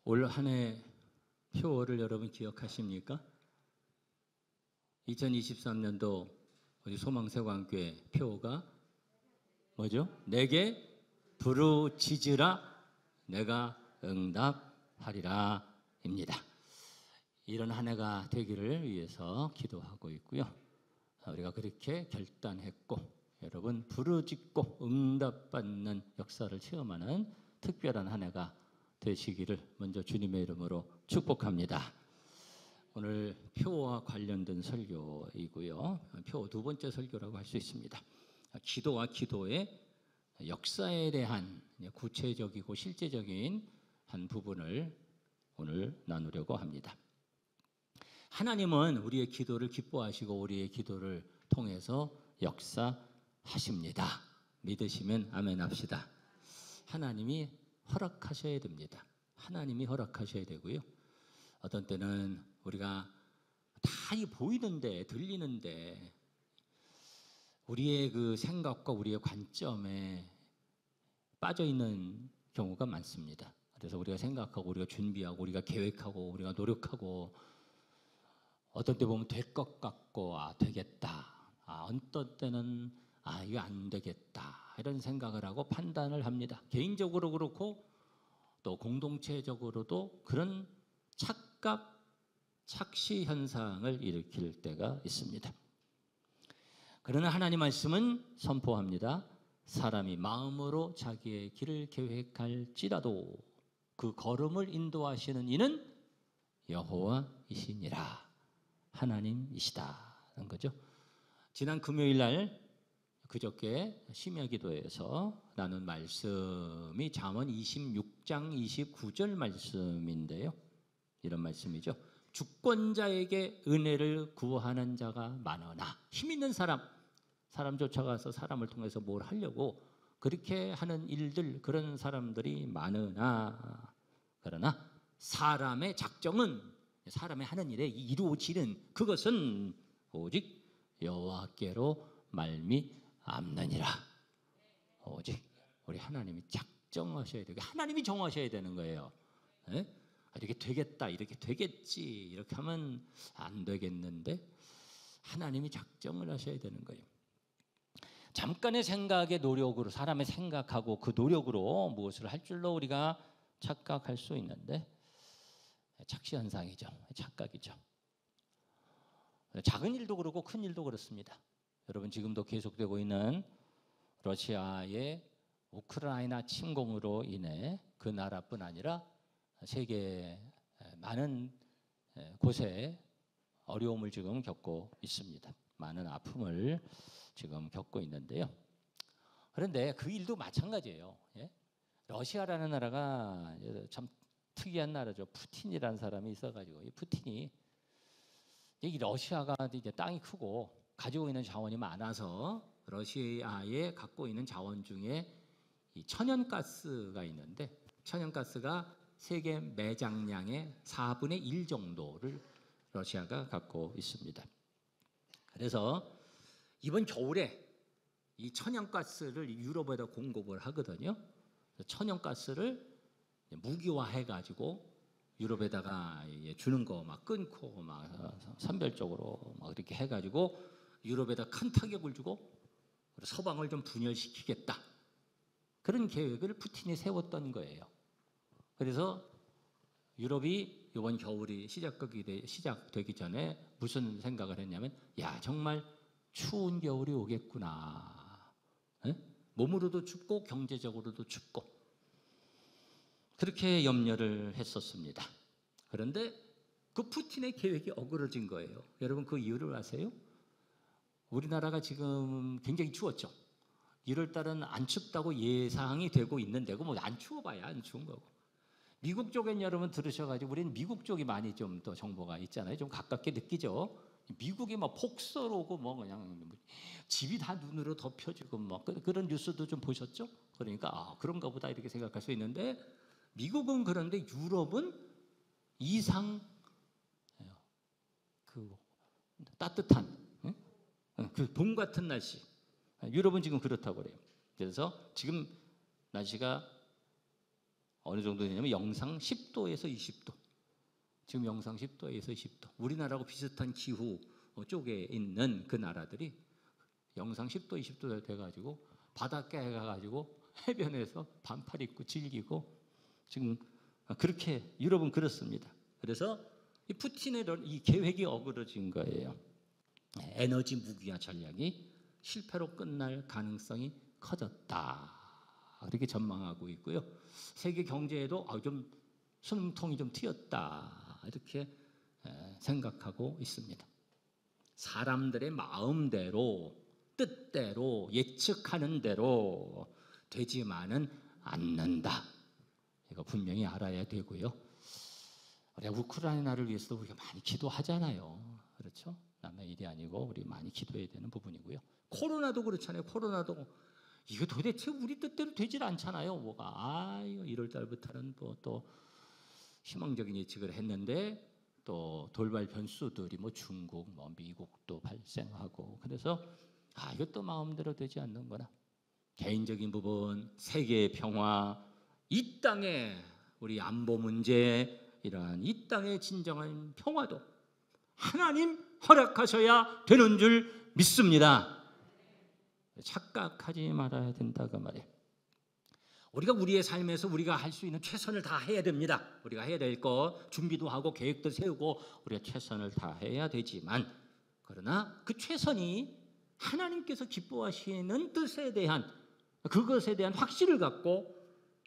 올 한 해 표어를 여러분 기억하십니까? 2023년도 우리 소망세관교회 표어가 뭐죠? 내게 부르짖으라 내가 응답하리라 입니다. 이런 한 해가 되기를 위해서 기도하고 있고요. 우리가 그렇게 결단했고 여러분 부르짖고 응답받는 역사를 체험하는 특별한 한 해가 되시기를 먼저 주님의 이름으로 축복합니다. 오늘 표와 관련된 설교이고요. 표 두 번째 설교라고 할 수 있습니다. 기도와 기도의 역사에 대한 구체적이고 실제적인 한 부분을 오늘 나누려고 합니다. 하나님은 우리의 기도를 기뻐하시고 우리의 기도를 통해서 역사하십니다. 믿으시면 아멘 합시다. 하나님이 허락하셔야 됩니다. 하나님이 허락하셔야 되고요. 어떤 때는 우리가 다 보이는데 들리는데 우리의 그 생각과 우리의 관점에 빠져 있는 경우가 많습니다. 그래서 우리가 생각하고 우리가 준비하고 우리가 계획하고 우리가 노력하고 어떤 때 보면 될 것 같고 되겠다. 어떤 때는 이거 안 되겠다. 이런 생각을 하고 판단을 합니다. 개인적으로 그렇고 또 공동체적으로도 그런 착각, 착시 현상을 일으킬 때가 있습니다. 그러나 하나님 말씀은 선포합니다. 사람이 마음으로 자기의 길을 계획할지라도 그 걸음을 인도하시는 이는 여호와이시니라. 하나님이시다는 거죠. 지난 금요일 날 그저께 심야기도에서 나눈 말씀이 잠언 26장 29절 말씀인데요. 이런 말씀이죠. 주권자에게 은혜를 구하는 자가 많으나 힘 있는 사람 쫓아가서 사람을 통해서 뭘 하려고 그렇게 하는 일들 그런 사람들이 많으나 그러나 사람의 작정은 사람의 하는 일에 이루어지는 그것은 오직 여호와께로 말미암느니라. 오직 우리 하나님이 작정하셔야 되고 하나님이 정하셔야 되는 거예요. 이렇게 되겠다, 이렇게 되겠지, 이렇게 하면 안 되겠는데 하나님이 작정을 하셔야 되는 거예요. 잠깐의 생각의 노력으로 사람의 생각하고 그 노력으로 무엇을 할 줄로 우리가 착각할 수 있는데 착시 현상이죠. 착각이죠. 작은 일도 그렇고 큰 일도 그렇습니다. 여러분 지금도 계속되고 있는 러시아의 우크라이나 침공으로 인해 그 나라뿐 아니라 세계 많은 곳에 어려움을 지금 겪고 있습니다. 많은 아픔을 지금 겪고 있는데요. 그런데 그 일도 마찬가지예요. 러시아라는 나라가 참 특이한 나라죠. 푸틴이라는 사람이 있어가지고 이 푸틴이 이 러시아가 이제 땅이 크고 가지고 있는 자원이 많아서 러시아에 갖고 있는 자원 중에 이 천연가스가 있는데 천연가스가 세계 매장량의 4분의 1 정도를 러시아가 갖고 있습니다. 그래서 이번 겨울에 이 천연가스를 유럽에다 공급을 하거든요. 천연가스를 무기화해가지고 유럽에다가 주는 거 막 끊고 막 선별적으로 막 이렇게 해가지고 유럽에다 큰 타격을 주고 서방을 좀 분열시키겠다. 그런 계획을 푸틴이 세웠던 거예요. 그래서 유럽이 이번 겨울이 시작되기 전에 무슨 생각을 했냐면 정말 추운 겨울이 오겠구나. 몸으로도 춥고 경제적으로도 춥고 그렇게 염려를 했었습니다. 그런데 그 푸틴의 계획이 어그러진 거예요. 여러분 그 이유를 아세요? 우리나라가 지금 굉장히 추웠죠. 1월 달은 안 춥다고 예상이 되고 있는데고 뭐 안 추워봐야 안 추운 거고. 미국 쪽엔 여러분 들으셔가지고 우리는 미국 쪽이 많이 좀 더 정보가 있잖아요. 좀 가깝게 느끼죠. 미국이 막 폭설 오고 뭐 그냥 집이 다 눈으로 덮여지고 뭐 그런 뉴스도 좀 보셨죠? 그러니까 그런가 보다 이렇게 생각할 수 있는데 미국은 그런데 유럽은 이상 그 따뜻한 그 봄 같은 날씨. 유럽은 지금 그렇다고 그래요. 그래서 지금 날씨가 어느 정도 되냐면 영상 10도에서 20도. 지금 영상 10도에서 20도. 우리나라하고 비슷한 기후 쪽에 있는 그 나라들이 영상 10도, 20도 돼가지고 바닷가에 가가지고 해변에서 반팔 입고 즐기고 지금 그렇게 유럽은 그렇습니다. 그래서 이 푸틴의 이 계획이 어그러진 거예요. 에너지 무기화 전략이 실패로 끝날 가능성이 커졌다. 그렇게 전망하고 있고요. 세계 경제에도 좀 숨통이 좀 트였다. 이렇게 생각하고 있습니다. 사람들의 마음대로 뜻대로 예측하는 대로 되지만은 않는다. 이거 분명히 알아야 되고요. 우리가 우크라이나를 위해서도 우리가 많이 기도하잖아요. 그렇죠? 남의 일이 아니고 우리 많이 기도해야 되는 부분이고요. 코로나도 그렇잖아요. 코로나도 이거 도대체 우리 뜻대로 되질 않잖아요. 뭐가 1월 달부터는 또 희망적인 예측을 했는데 또 돌발 변수들이 뭐 중국, 뭐 미국도 발생하고 그래서 이것도 마음대로 되지 않는구나. 개인적인 부분, 세계의 평화, 이 땅의 우리 안보 문제, 이러한 이 땅의 진정한 평화도 하나님 허락하셔야 되는 줄 믿습니다. 착각하지 말아야 된다 그 말이에요. 우리가 우리의 삶에서 우리가 할 수 있는 최선을 다해야 됩니다. 우리가 해야 될 거 준비도 하고 계획도 세우고 우리가 최선을 다해야 되지만 그러나 그 최선이 하나님께서 기뻐하시는 뜻에 대한 그것에 대한 확신을 갖고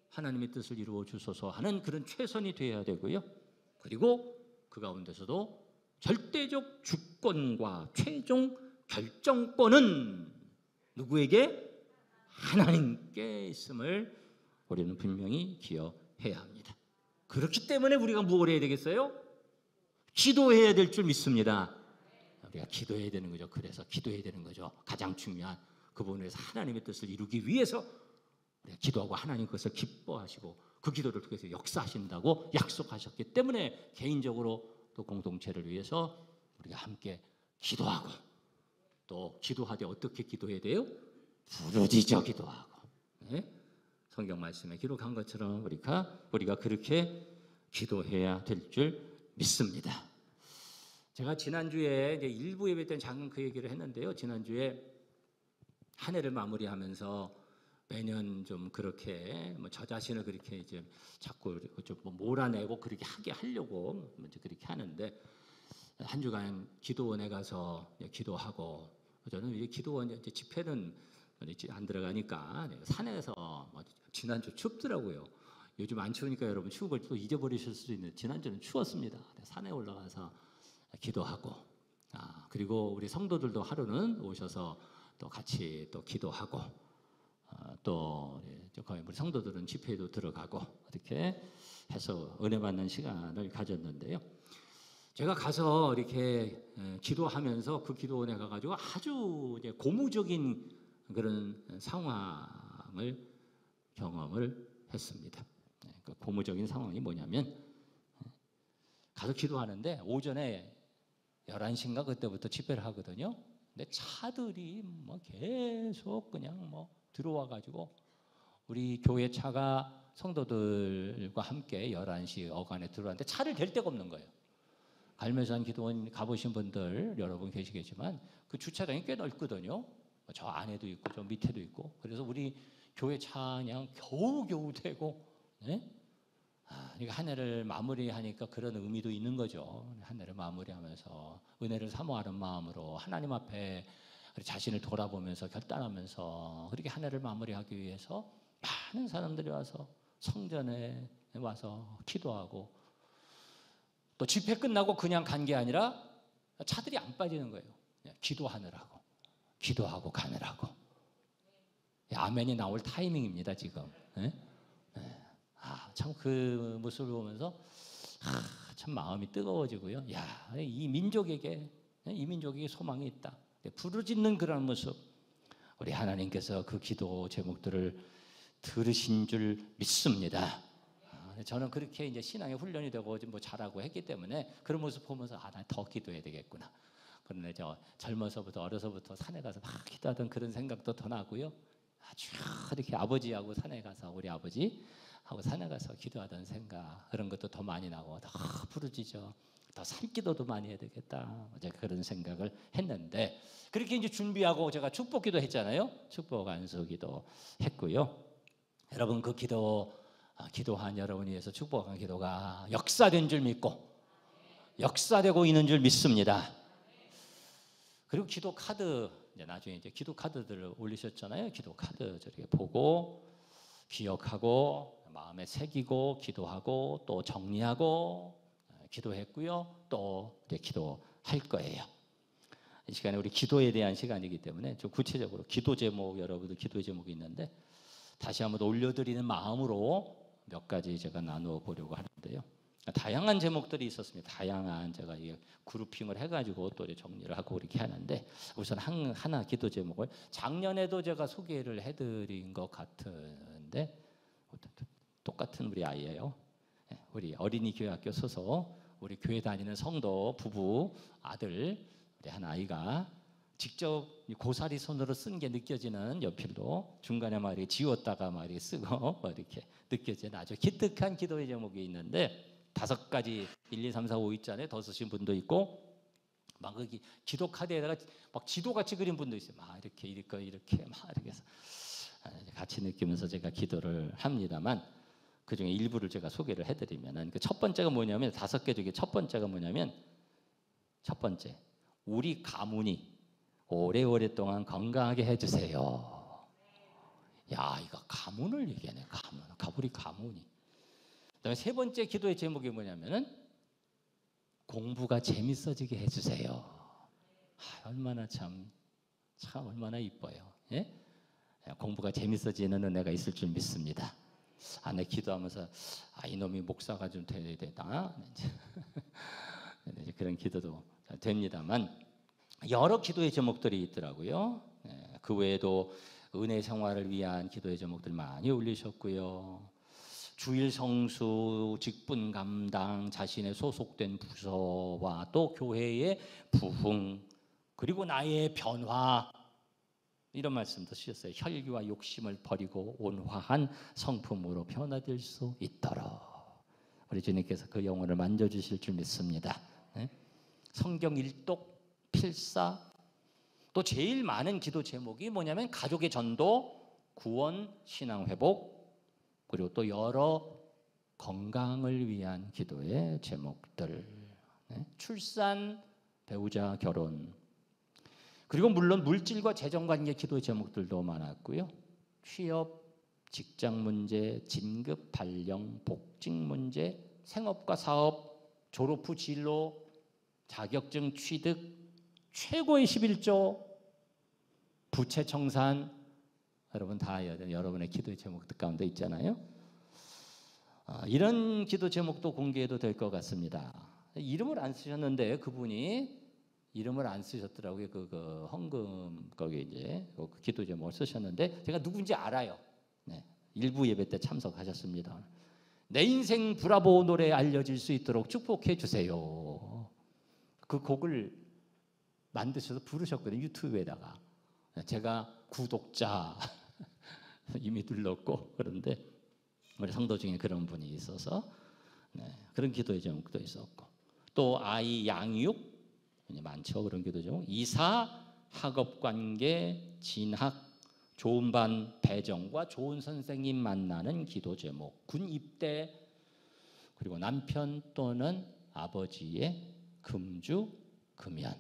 하나님의 뜻을 이루어 주소서 하는 그런 최선이 되어야 되고요. 그리고 그 가운데서도 절대적 주권과 최종 결정권은 누구에게? 하나님께 있음을 우리는 분명히 기억해야 합니다. 그렇기 때문에 우리가 무엇을 해야 되겠어요? 기도해야 될 줄 믿습니다. 우리가 기도해야 되는 거죠. 그래서 기도해야 되는 거죠. 가장 중요한 그 부분에서 하나님의 뜻을 이루기 위해서 우리가 기도하고 하나님 그것을 기뻐하시고 그 기도를 통해서 역사하신다고 약속하셨기 때문에 개인적으로 또 공동체를 위해서 우리가 함께 기도하고 또 기도하되 어떻게 기도해야 돼요? 부르짖어 기도하고 성경 말씀에 기록한 것처럼 우리가 그렇게 기도해야 될 줄 믿습니다. 제가 지난주에 이제 일부 예배 때는 잠깐 그 얘기를 했는데요. 지난주에 한 해를 마무리하면서 매년 좀 그렇게 저 자신을 그렇게 이제 자꾸 좀 몰아내고 그렇게 하게 하려고 이제 그렇게 하는데 한 주간 기도원에 가서 기도하고 저는 이제 기도원 이제 집회는 안 들어가니까 산에서 지난주 춥더라고요. 요즘 안 추우니까 여러분 추운 걸 또 잊어버리실 수도 있는데 지난주는 추웠습니다. 산에 올라가서 기도하고 그리고 우리 성도들도 하루는 오셔서 또 같이 또 기도하고 또 우리 성도들은 집회에도 들어가고 이렇게 해서 은혜 받는 시간을 가졌는데요. 제가 가서 이렇게 기도하면서 그 기도원에 가가지고 아주 이제 고무적인 그런 상황을 경험을 했습니다. 그 고무적인 상황이 뭐냐면 가서 기도하는데 오전에 11시인가 그때부터 집회를 하거든요. 근데 차들이 계속 그냥 들어와 가지고 우리 교회 차가 성도들과 함께 11시 어간에 들어왔는데 차를 댈 데가 없는 거예요. 갈매산 기도원 가보신 분들 여러분 계시겠지만 그 주차장이 꽤 넓거든요. 저 안에도 있고 저 밑에도 있고 그래서 우리 교회 차 그냥 겨우겨우 대고 그러니까 한 해를 마무리하니까 그런 의미도 있는 거죠. 한 해를 마무리하면서 은혜를 사모하는 마음으로 하나님 앞에 자신을 돌아보면서 결단하면서 그렇게 한 해를 마무리하기 위해서 많은 사람들이 와서 성전에 와서 기도하고 또 집회 끝나고 그냥 간 게 아니라 차들이 안 빠지는 거예요. 기도하느라고 기도하고 가느라고 아멘이 나올 타이밍입니다 지금. 참 그 모습을 보면서 참 마음이 뜨거워지고요. 이 민족에게 소망이 있다. 부르짖는 그런 모습 우리 하나님께서 그 기도 제목들을 들으신 줄 믿습니다. 저는 그렇게 이제 신앙의 훈련이 되고 잘하고 했기 때문에 그런 모습 보면서 나 더 기도해야 되겠구나. 그런데 젊어서부터 어려서부터 산에 가서 막 기도하던 그런 생각도 더 나고요. 아주 이렇게 아버지하고 산에 가서 우리 아버지 하고 산에 가서 기도하던 생각 그런 것도 더 많이 나고 더 부르짖어 더 산기도도 많이 해야 되겠다. 제가 그런 생각을 했는데 그렇게 이제 준비하고 제가 축복기도 했잖아요. 축복 안수기도 했고요. 여러분 그 기도한 여러분이 위해서 축복한 기도가 역사된 줄 믿고 역사되고 있는 줄 믿습니다. 그리고 기도 카드 이제 나중에 이제 기도 카드들을 올리셨잖아요. 기도 카드 저렇게 보고 기억하고 마음에 새기고 기도하고 또 정리하고 기도했고요. 또 이제 기도할 거예요. 이 시간에 우리 기도에 대한 시간이기 때문에 좀 구체적으로 기도 제목 여러분들 기도 제목이 있는데 다시 한번 올려드리는 마음으로 몇 가지 제가 나누어 보려고 하는데요. 다양한 제목들이 있었습니다. 다양한 제가 그룹핑을 해가지고 또 정리를 하고 이렇게 하는데 우선 하나 기도 제목을 작년에도 제가 소개를 해드린 것 같은데 똑같은 우리 아이예요. 우리 어린이 교회학교 소속 우리 교회 다니는 성도 부부 아들 우리 한 아이가 직접 고사리 손으로 쓴 게 느껴지는 연필로 중간에 막 이렇게 지웠다가 막 이렇게 쓰고 막 이렇게 느껴지는 아주 기특한 기도의 제목이 있는데 5가지 1, 2, 3, 4, 5 있잖아요. 더 쓰신 분도 있고 막 거기 기도 카드에다가 막 지도같이 그린 분도 있어요. 막 이렇게 막 이렇게 해서 같이 느끼면서 제가 기도를 합니다만 그 중에 일부를 제가 소개를 해드리면은 그 첫 번째가 뭐냐면 5개 중에 첫 번째가 뭐냐면 첫 번째 우리 가문이 오래오래 동안 건강하게 해주세요. 야 이거 가문을 얘기하네. 우리 가문이. 그다음에 세 번째 기도의 제목이 뭐냐면은 공부가 재밌어지게 해주세요. 얼마나 참 얼마나 이뻐요. 예? 공부가 재밌어지는 은혜가 있을 줄 믿습니다. 내 기도하면서 이놈이 목사가 좀 돼야 되나 그런 기도도 됩니다만 여러 기도의 제목들이 있더라고요. 그 외에도 은혜 생활을 위한 기도의 제목들 많이 올리셨고요. 주일 성수, 직분 감당, 자신의 소속된 부서와 또 교회의 부흥, 그리고 나의 변화 이런 말씀도 쓰셨어요. 혈기와 욕심을 버리고 온화한 성품으로 변화될 수 있도록 우리 주님께서 그 영혼을 만져주실 줄 믿습니다. 성경 일독, 필사, 또 제일 많은 기도 제목이 뭐냐면 가족의 전도, 구원, 신앙 회복, 그리고 또 여러 건강을 위한 기도의 제목들, 출산, 배우자, 결혼, 그리고 물론 물질과 재정관계 기도의 제목들도 많았고요. 취업, 직장 문제, 진급, 발령, 복직 문제, 생업과 사업, 졸업 후 진로, 자격증 취득, 최고의 11조, 부채 청산, 여러분 다 여러분의 기도의 제목들 가운데 있잖아요. 이런 기도 제목도 공개해도 될 것 같습니다. 이름을 안 쓰셨는데 그분이 이름을 안 쓰셨더라고요. 그 헌금 거기 이제 그 기도 제목을 쓰셨는데 제가 누군지 알아요. 일부 예배 때 참석하셨습니다. 내 인생 브라보 노래 알려질 수 있도록 축복해 주세요. 그 곡을 만드셔서 부르셨거든요. 유튜브에다가. 제가 구독자 이미 눌렀고 그런데 우리 성도 중에 그런 분이 있어서 그런 기도의 제목도 있었고 또 아이 양육 많죠. 그런 기도 제목 이사, 학업관계, 진학, 좋은 반 배정과 좋은 선생님 만나는 기도 제목 군 입대 그리고 남편 또는 아버지의 금주, 금연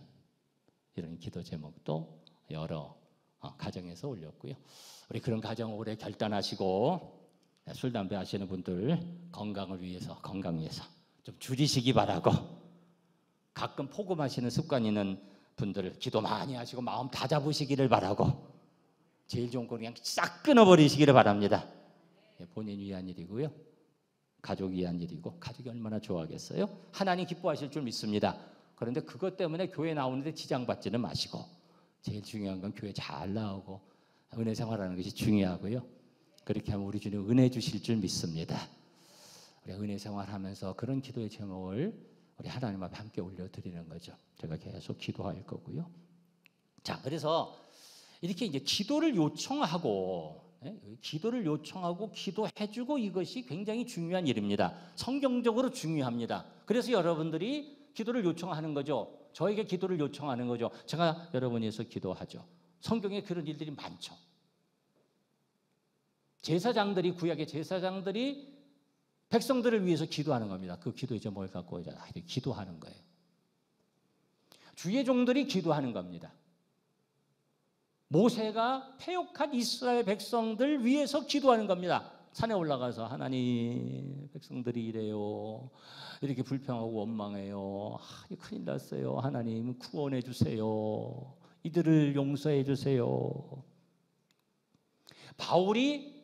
이런 기도 제목도 여러 가정에서 올렸고요. 우리 그런 가정 오래 결단하시고 술, 담배 하시는 분들 건강 위해서 좀 줄이시기 바라고 가끔 포금하시는 습관 있는 분들 기도 많이 하시고 마음 다 잡으시기를 바라고 제일 좋은 건 그냥 싹 끊어버리시기를 바랍니다. 본인 위한 일이고요. 가족 위한 일이고 가족이 얼마나 좋아하겠어요? 하나님 기뻐하실 줄 믿습니다. 그런데 그것 때문에 교회 나오는데 지장받지는 마시고 제일 중요한 건 교회 잘 나오고 은혜 생활하는 것이 중요하고요. 그렇게 하면 우리 주님 은혜 주실 줄 믿습니다. 우리 은혜 생활하면서 그런 기도의 제목을 우리 하나님 앞에 함께 올려드리는 거죠. 제가 계속 기도할 거고요. 자, 그래서 이렇게 이제 기도를 요청하고 기도를 요청하고 기도해주고 이것이 굉장히 중요한 일입니다. 성경적으로 중요합니다. 그래서 여러분들이 기도를 요청하는 거죠. 저에게 기도를 요청하는 거죠. 제가 여러분 위해서 기도하죠. 성경에 그런 일들이 많죠. 제사장들이, 구약의 제사장들이 백성들을 위해서 기도하는 겁니다. 그 기도에 뭘 갖고 오자? 기도하는 거예요. 주의 종들이 기도하는 겁니다. 모세가 패역한 이스라엘 백성들 위해서 기도하는 겁니다. 산에 올라가서 하나님, 백성들이 이래요. 이렇게 불평하고 원망해요. 큰일 났어요. 하나님 구원해 주세요. 이들을 용서해 주세요. 바울이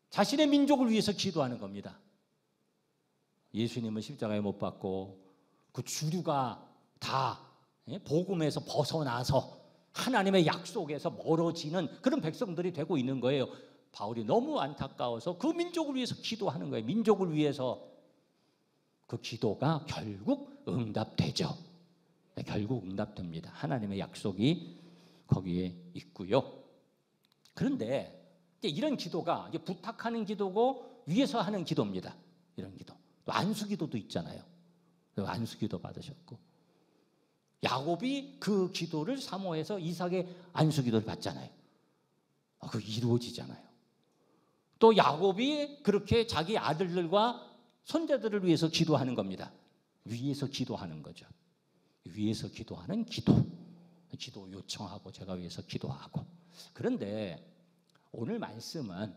자신의 민족을 위해서 기도하는 겁니다. 예수님은 십자가에 못 박고 그 주류가 다 복음에서 벗어나서 하나님의 약속에서 멀어지는 그런 백성들이 되고 있는 거예요. 바울이 너무 안타까워서 그 민족을 위해서 기도하는 거예요. 민족을 위해서. 그 기도가 결국 응답되죠. 결국 응답됩니다. 하나님의 약속이 거기에 있고요. 그런데 이런 기도가 이제 부탁하는 기도고 위에서 하는 기도입니다. 이런 기도. 또 안수기도도 있잖아요. 안수기도 받으셨고, 야곱이 그 기도를 사모해서 이삭의 안수기도를 받잖아요. 그 이루어지잖아요. 또 야곱이 그렇게 자기 아들들과 손자들을 위해서 기도하는 겁니다. 위에서 기도하는 거죠. 위에서 기도하는 기도. 기도 요청하고 제가 위해서 기도하고. 그런데 오늘 말씀은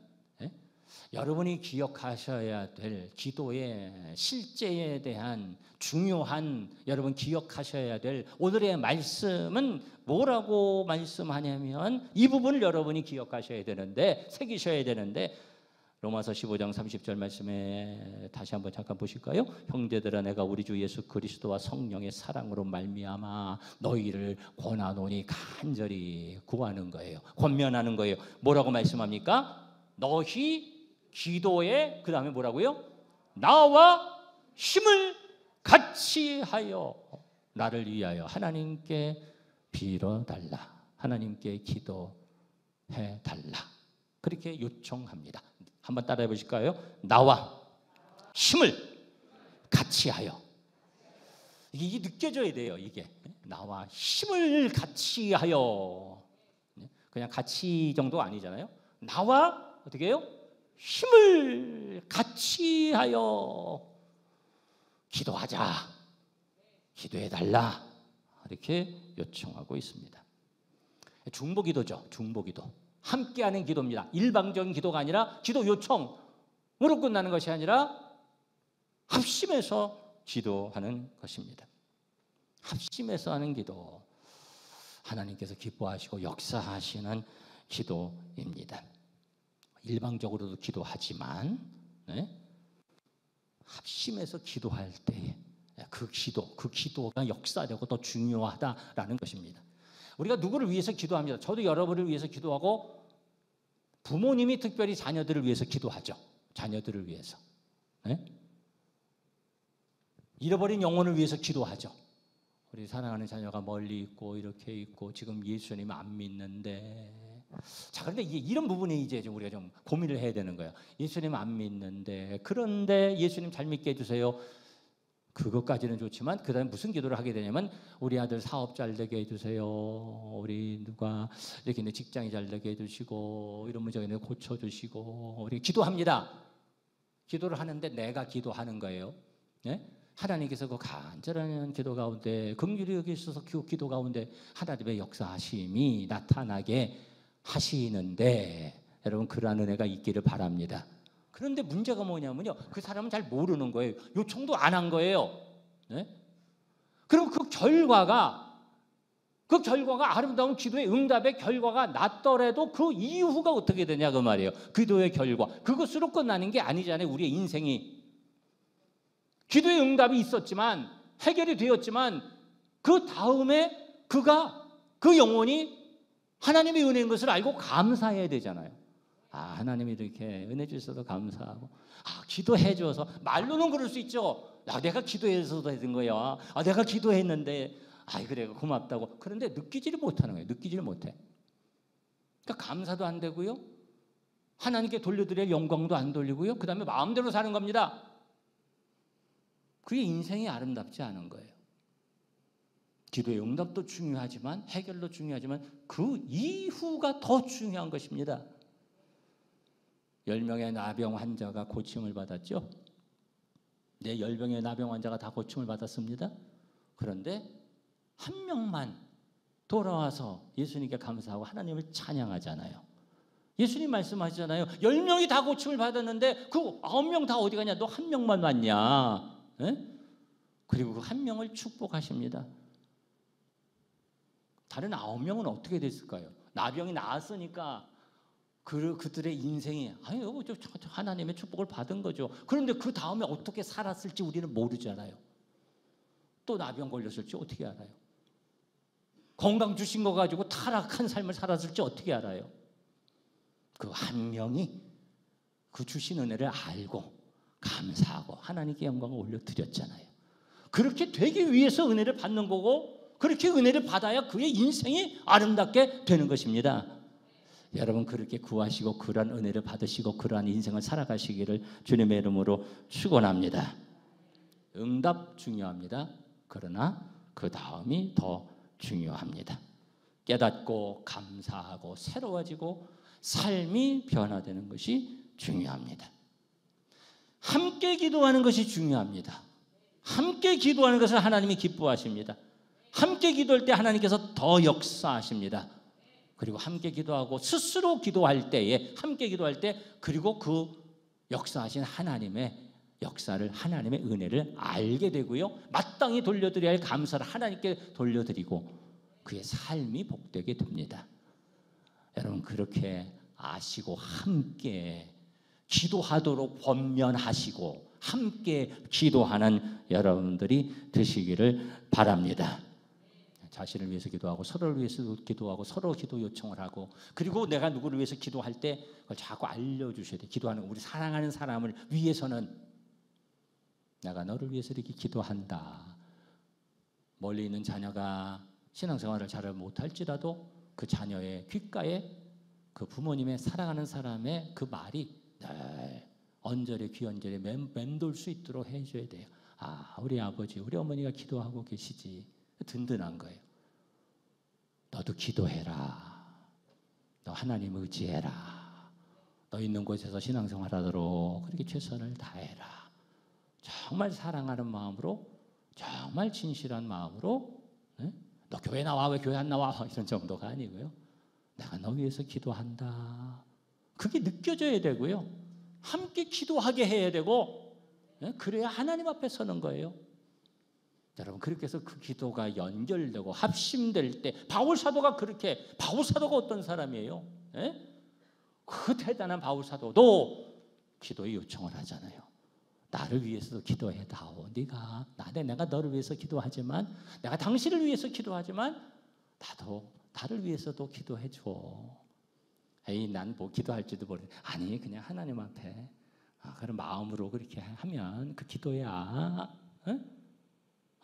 여러분이 기억하셔야 될 기도의 실제에 대한 중요한, 여러분 기억하셔야 될 오늘의 말씀은 뭐라고 말씀하냐면 이 부분을 여러분이 기억하셔야 되는데, 새기셔야 되는데, 로마서 15장 30절 말씀에 다시 한번 잠깐 보실까요? 형제들아, 내가 우리 주 예수 그리스도와 성령의 사랑으로 말미암아 너희를 권하노니, 간절히 구하는 거예요. 권면하는 거예요. 뭐라고 말씀합니까? 너희 기도에, 그 다음에 뭐라고요? 나와 힘을 같이 하여 나를 위하여 하나님께 빌어달라. 하나님께 기도해달라. 그렇게 요청합니다. 한번 따라해 보실까요? 나와 힘을 같이 하여. 이게 느껴져야 돼요. 이게 나와 힘을 같이 하여. 그냥 같이 정도 아니잖아요. 나와 어떻게 해요? 힘을 같이 하여 기도하자. 기도해달라. 이렇게 요청하고 있습니다. 중보기도죠. 중보기도. 함께하는 기도입니다. 일방적인 기도가 아니라 기도 요청으로 끝나는 것이 아니라 합심해서 기도하는 것입니다. 합심해서 하는 기도. 하나님께서 기뻐하시고 역사하시는 기도입니다. 일방적으로도 기도하지만 합심해서 기도할 때 그 기도가 역사되고 더 중요하다라는 것입니다. 우리가 누구를 위해서 기도합니다. 저도 여러분을 위해서 기도하고, 부모님이 특별히 자녀들을 위해서 기도하죠. 자녀들을 위해서. 잃어버린 영혼을 위해서 기도하죠. 우리 사랑하는 자녀가 멀리 있고 이렇게 있고 지금 예수님 안 믿는데, 자, 그런데 이런 부분이 이제 우리가 좀 고민을 해야 되는 거예요. 예수님 안 믿는데, 그런데 예수님 잘 믿게 해주세요. 그것까지는 좋지만 그 다음에 무슨 기도를 하게 되냐면, 우리 아들 사업 잘 되게 해주세요. 우리 누가 이렇게 직장이 잘 되게 해주시고, 이런 문제가 있는데 고쳐주시고. 우리 기도합니다. 기도를 하는데 내가 기도하는 거예요. 하나님께서 그 간절한 기도 가운데, 긍휼히 여기셔서 그 기도 가운데 하나님의 역사하심이 나타나게 하시는데, 여러분 그러한 은혜가 있기를 바랍니다. 그런데 문제가 뭐냐면요, 그 사람은 잘 모르는 거예요. 요청도 안 한 거예요. 그럼 그 결과가 아름다운 기도의 응답의 결과가 났더라도 그 이후가 어떻게 되냐 그 말이에요. 기도의 결과, 그것으로 끝나는 게 아니잖아요. 우리의 인생이. 기도의 응답이 있었지만, 해결이 되었지만, 그 다음에 그 영혼이 하나님의 은혜인 것을 알고 감사해야 되잖아요. 하나님이 이렇게 은혜 주셔서 감사하고, 기도해 줘서. 말로는 그럴 수 있죠. 내가 기도해서 된 거야. 내가 기도했는데, 그래 고맙다고. 그런데 느끼지를 못하는 거예요. 느끼지를 못해. 그러니까 감사도 안 되고요, 하나님께 돌려드릴 영광도 안 돌리고요. 그 다음에 마음대로 사는 겁니다. 그게 인생이 아름답지 않은 거예요. 기도의 응답도 중요하지만 해결도 중요하지만 그 이후가 더 중요한 것입니다. 10명의 나병 환자가 고침을 받았죠. 네, 10명의 나병 환자가 다 고침을 받았습니다. 그런데 한 명만 돌아와서 예수님께 감사하고 하나님을 찬양하잖아요. 예수님 말씀하시잖아요. 10명이 다 고침을 받았는데 그 9명 다 어디 가냐? 너 한 명만 왔냐? 에? 그리고 그 한 명을 축복하십니다. 다른 9명은 어떻게 됐을까요? 나병이 나았으니까 그들의 인생이 아유, 하나님의 축복을 받은 거죠. 그런데 그 다음에 어떻게 살았을지 우리는 모르잖아요. 또 나병 걸렸을지 어떻게 알아요? 건강 주신 거 가지고 타락한 삶을 살았을지 어떻게 알아요? 그 한 명이 그 주신 은혜를 알고 감사하고 하나님께 영광을 올려드렸잖아요. 그렇게 되기 위해서 은혜를 받는 거고 그렇게 은혜를 받아야 그의 인생이 아름답게 되는 것입니다. 여러분 그렇게 구하시고 그러한 은혜를 받으시고 그러한 인생을 살아가시기를 주님의 이름으로 축원합니다. 응답 중요합니다. 그러나 그 다음이 더 중요합니다. 깨닫고 감사하고 새로워지고 삶이 변화되는 것이 중요합니다. 함께 기도하는 것이 중요합니다. 함께 기도하는 것을 하나님이 기뻐하십니다. 함께 기도할 때 하나님께서 더 역사하십니다. 그리고 함께 기도하고 스스로 기도할 때에 함께 기도할 때 그리고 그 역사하신 하나님의 역사를 하나님의 은혜를 알게 되고요. 마땅히 돌려드려야 할 감사를 하나님께 돌려드리고 그의 삶이 복되게 됩니다. 여러분 그렇게 아시고 함께 기도하도록 권면하시고 함께 기도하는 여러분들이 되시기를 바랍니다. 자신을 위해서 기도하고 서로를 위해서 기도하고 서로 기도 요청을 하고 그리고 내가 누구를 위해서 기도할 때 그걸 자꾸 알려주셔야 돼요. 기도하는 우리 사랑하는 사람을 위해서는 내가 너를 위해서 이렇게 기도한다. 멀리 있는 자녀가 신앙생활을 잘 못할지라도 그 자녀의 귓가에 그 부모님의 사랑하는 사람의 그 말이 늘 언저리 귀언저리 맴돌 수 있도록 해줘야 돼요. 아, 우리 아버지 우리 어머니가 기도하고 계시지. 든든한 거예요. 너도 기도해라. 너 하나님 의지해라. 너 있는 곳에서 신앙생활하도록 그렇게 최선을 다해라. 정말 사랑하는 마음으로 정말 진실한 마음으로 너 교회 나와 왜 교회 안 나와 이런 정도가 아니고요. 내가 너 위해서 기도한다. 그게 느껴져야 되고요. 함께 기도하게 해야 되고 그래야 하나님 앞에 서는 거예요. 여러분 그렇게 해서 그 기도가 연결되고 합심될 때 바울 사도가 어떤 사람이에요? 그 대단한 바울 사도도 기도의 요청을 하잖아요. 나를 위해서도 기도해다오. 내가 너를 위해서 기도하지만 내가 당신을 위해서 기도하지만 나도 나를 위해서도 기도해줘. 에이 난 뭐 기도할지도 모르겠네. 아니 그냥 하나님 앞에 그런 마음으로 그렇게 하면 그 기도야.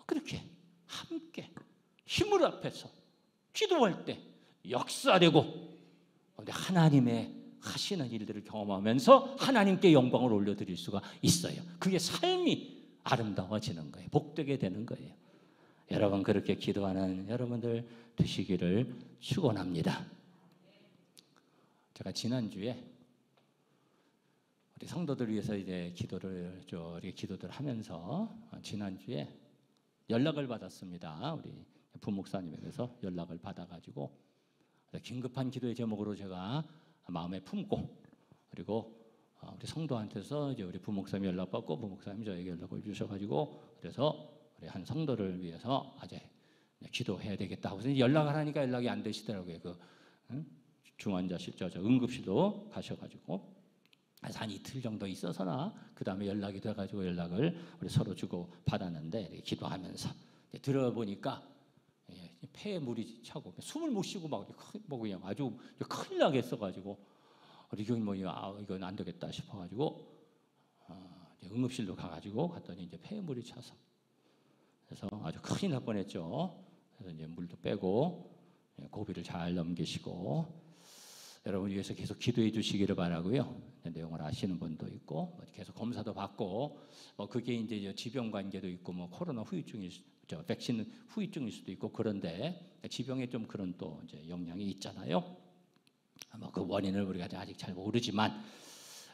그렇게 함께 힘을 합해서 기도할 때 역사되고 하나님의 하시는 일들을 경험하면서 하나님께 영광을 올려드릴 수가 있어요. 그게 삶이 아름다워지는 거예요. 복되게 되는 거예요. 여러분 그렇게 기도하는 여러분들 되시기를 축원합니다. 제가 지난주에 우리 성도들 위해서 이제 기도를 하면서 지난주에 연락을 받았습니다. 우리 부목사님에게서 연락을 받아가지고 긴급한 기도의 제목으로 제가 마음에 품고 그리고 우리 성도한테서 이제 우리 부목사님이 연락받고 부목사님이 저에게 연락을 주셔가지고 그래서 우리 한 성도를 위해서 아재 기도해야 되겠다 하고서 연락을 하니까 연락이 안 되시더라고요. 중환자실 응급실로 가셔가지고 그래서 한 이틀 정도 있어서나 그 다음에 연락이 돼가지고 연락을 우리 서로 주고 받았는데 기도하면서 들어보니까 폐에 물이 차고 숨을 못 쉬고 막 그냥 아주 큰일 나겠어가지고 우리 교인님이 이건 안 되겠다 싶어가지고 응급실로 가가지고 갔더니 이제 폐에 물이 차서 그래서 아주 큰일 날 뻔했죠. 그래서 이제 물도 빼고 고비를 잘 넘기시고 여러분 위해서 계속 기도해 주시기를 바라고요. 내용을 아시는 분도 있고 계속 검사도 받고 그게 이제 지병 관계도 있고 코로나 후유증일 백신 후유증일 수도 있고 그런데 지병에 좀 그런 또 이제 영향이 있잖아요. 그 원인을 우리가 아직 잘 모르지만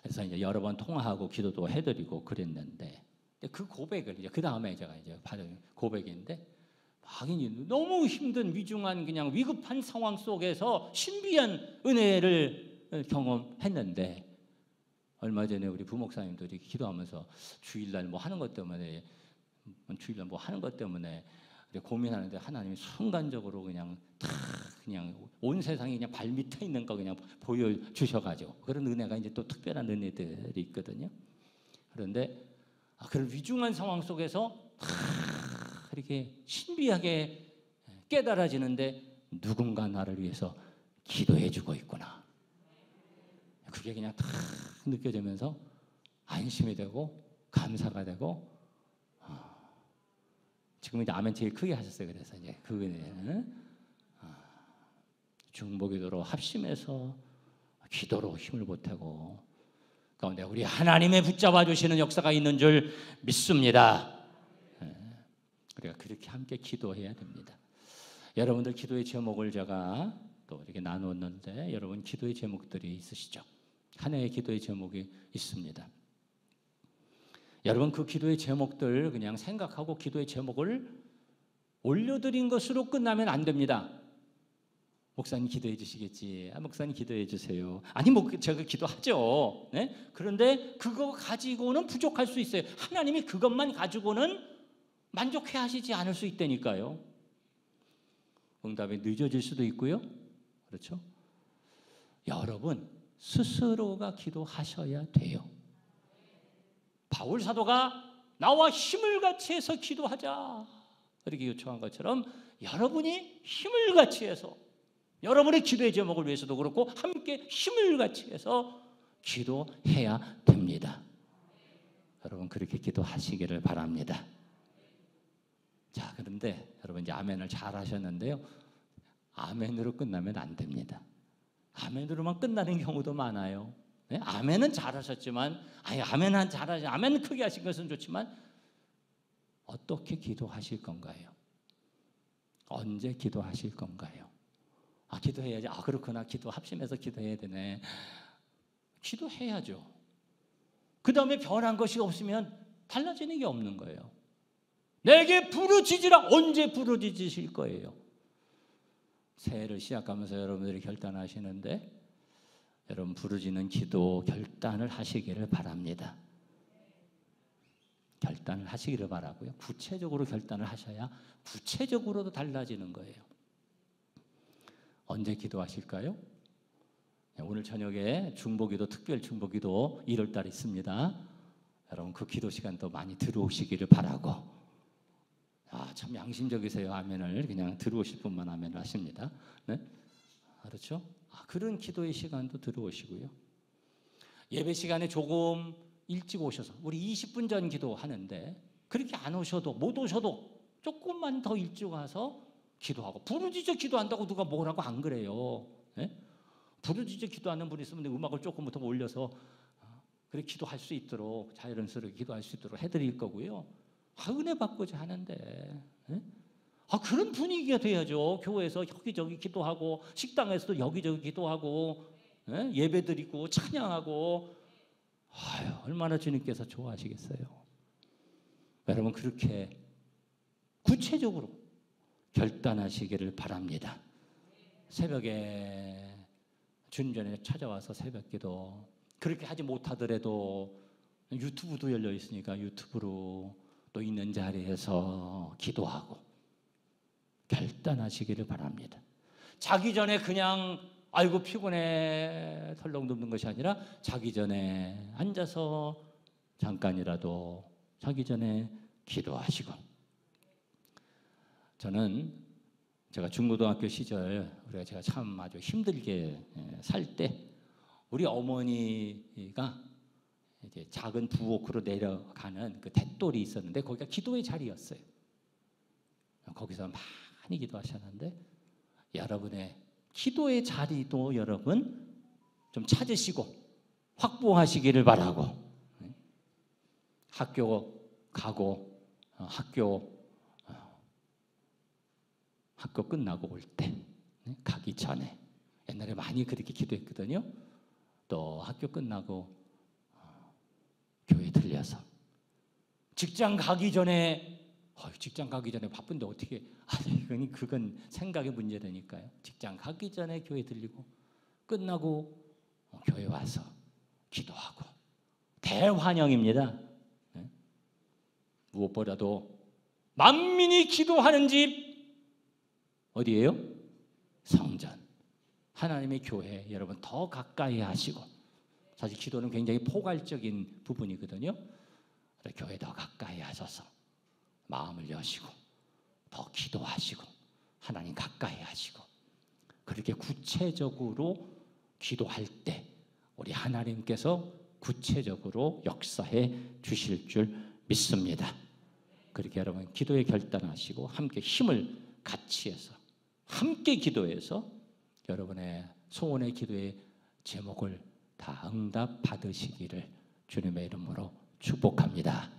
그래서 이제 여러 번 통화하고 기도도 해드리고 그랬는데 그 고백을 이제 그 다음에 제가 이제 받은 고백인데 막이 너무 힘든 위중한 그냥 위급한 상황 속에서 신비한 은혜를 경험했는데 얼마 전에 우리 부목사님들이 기도하면서 주일날 뭐 하는 것 때문에 고민하는데 하나님이 순간적으로 그냥 다 그냥 온 세상이 그냥 발 밑에 있는 거 그냥 보여주셔가지고 그런 은혜가 이제 또 특별한 은혜들이 있거든요. 그런데 그런 위중한 상황 속에서 이렇게 신비하게 깨달아지는데 누군가 나를 위해서 기도해주고 있구나. 그게 그냥 다 느껴지면서 안심이 되고 감사가 되고 지금 이제 아멘 제일 크게 하셨어요. 그래서 이제 그 은혜는 중보기도로 합심해서 기도로 힘을 보태고 가운데 우리 하나님의 붙잡아 주시는 역사가 있는 줄 믿습니다. 우리가 그렇게 함께 기도해야 됩니다. 여러분들 기도의 제목을 제가 또 이렇게 나눴는데 여러분 기도의 제목들이 있으시죠? 한 해의 기도의 제목이 있습니다. 여러분 그 기도의 제목들 그냥 생각하고 기도의 제목을 올려드린 것으로 끝나면 안 됩니다. 목사님 기도해 주시겠지. 목사님 기도해 주세요. 아니 제가 기도하죠. 네? 그런데 그거 가지고는 부족할 수 있어요. 하나님이 그것만 가지고는 만족해 하시지 않을 수 있다니까요. 응답이 늦어질 수도 있고요. 그렇죠? 여러분 스스로가 기도하셔야 돼요. 바울 사도가 나와 힘을 같이 해서 기도하자 그렇게 요청한 것처럼 여러분이 힘을 같이 해서 여러분의 기도의 제목을 위해서도 그렇고 함께 힘을 같이 해서 기도해야 됩니다. 여러분 그렇게 기도하시기를 바랍니다. 자, 그런데 여러분 이제 아멘을 잘 하셨는데요. 아멘으로 끝나면 안 됩니다. 아멘으로만 끝나는 경우도 많아요. 네? 아멘은 잘하셨지만, 아멘 크게 하신 것은 좋지만 어떻게 기도하실 건가요? 언제 기도하실 건가요? 기도해야지. 그렇구나. 기도 합심해서 기도해야 되네. 기도해야죠. 그 다음에 변한 것이 없으면 달라지는 게 없는 거예요. 내게 부르짖으라. 언제 부르짖으실 거예요? 새해를 시작하면서 여러분들이 결단하시는데 여러분 부르짖는 기도 결단을 하시기를 바랍니다. 결단을 하시기를 바라고요. 구체적으로 결단을 하셔야 구체적으로도 달라지는 거예요. 언제 기도하실까요? 오늘 저녁에 중보기도 특별 중보기도 1월 달에 있습니다. 여러분 그 기도 시간도 많이 들어오시기를 바라고 참 양심적이세요. 아멘을 그냥 들어오실 분만 아멘을 하십니다. 네? 그렇죠? 그런 기도의 시간도 들어오시고요. 예배 시간에 조금 일찍 오셔서 우리 20분 전 기도하는데 그렇게 안 오셔도 못 오셔도 조금만 더 일찍 와서 기도하고 부르짖어 기도한다고 누가 뭐라고 안 그래요. 네? 부르짖어 기도하는 분이 있으면 음악을 조금 더 올려서 그래 기도할 수 있도록 자연스럽게 기도할 수 있도록 해드릴 거고요. 은혜 받고자 하는데 그런 분위기가 돼야죠. 교회에서 여기저기 기도하고 식당에서도 여기저기 기도하고 예배 드리고 찬양하고 얼마나 주님께서 좋아하시겠어요. 여러분 그렇게 구체적으로 결단하시기를 바랍니다. 새벽에 주님 전에 찾아와서 새벽기도 그렇게 하지 못하더라도 유튜브도 열려 있으니까 유튜브로 또 있는 자리에서 기도하고 결단하시기를 바랍니다. 자기 전에 그냥 아이고 피곤해 털렁 눕는 것이 아니라 자기 전에 앉아서 잠깐이라도 자기 전에 기도하시고 저는 제가 중고등학교 시절 제가 참 아주 힘들게 살 때 우리 어머니가 이제 작은 부엌으로 내려가는 그 탯돌이 있었는데 거기가 기도의 자리였어요. 거기서 많이 기도하셨는데 여러분의 기도의 자리도 여러분 좀 찾으시고 확보하시기를 바라고, 학교 가고 학교 끝나고 올 때, 가기 전에 옛날에 많이 그렇게 기도했거든요. 또 학교 끝나고 교회 들려서 직장 가기 전에 바쁜데 어떻게, 그건 생각의 문제라니까요. 직장 가기 전에 교회 들리고 끝나고 교회 와서 기도하고 대환영입니다. 무엇보다도 만민이 기도하는 집 어디예요? 성전, 하나님의 교회. 여러분 더 가까이 하시고, 사실 기도는 굉장히 포괄적인 부분이거든요. 교회 더 가까이 하셔서 마음을 여시고 더 기도하시고 하나님 가까이 하시고, 그렇게 구체적으로 기도할 때 우리 하나님께서 구체적으로 역사해 주실 줄 믿습니다. 그렇게 여러분 기도에 결단하시고 함께 힘을 같이 해서 함께 기도해서 여러분의 소원의 기도의 제목을 다 응답 받으시기를 주님의 이름으로 축복합니다.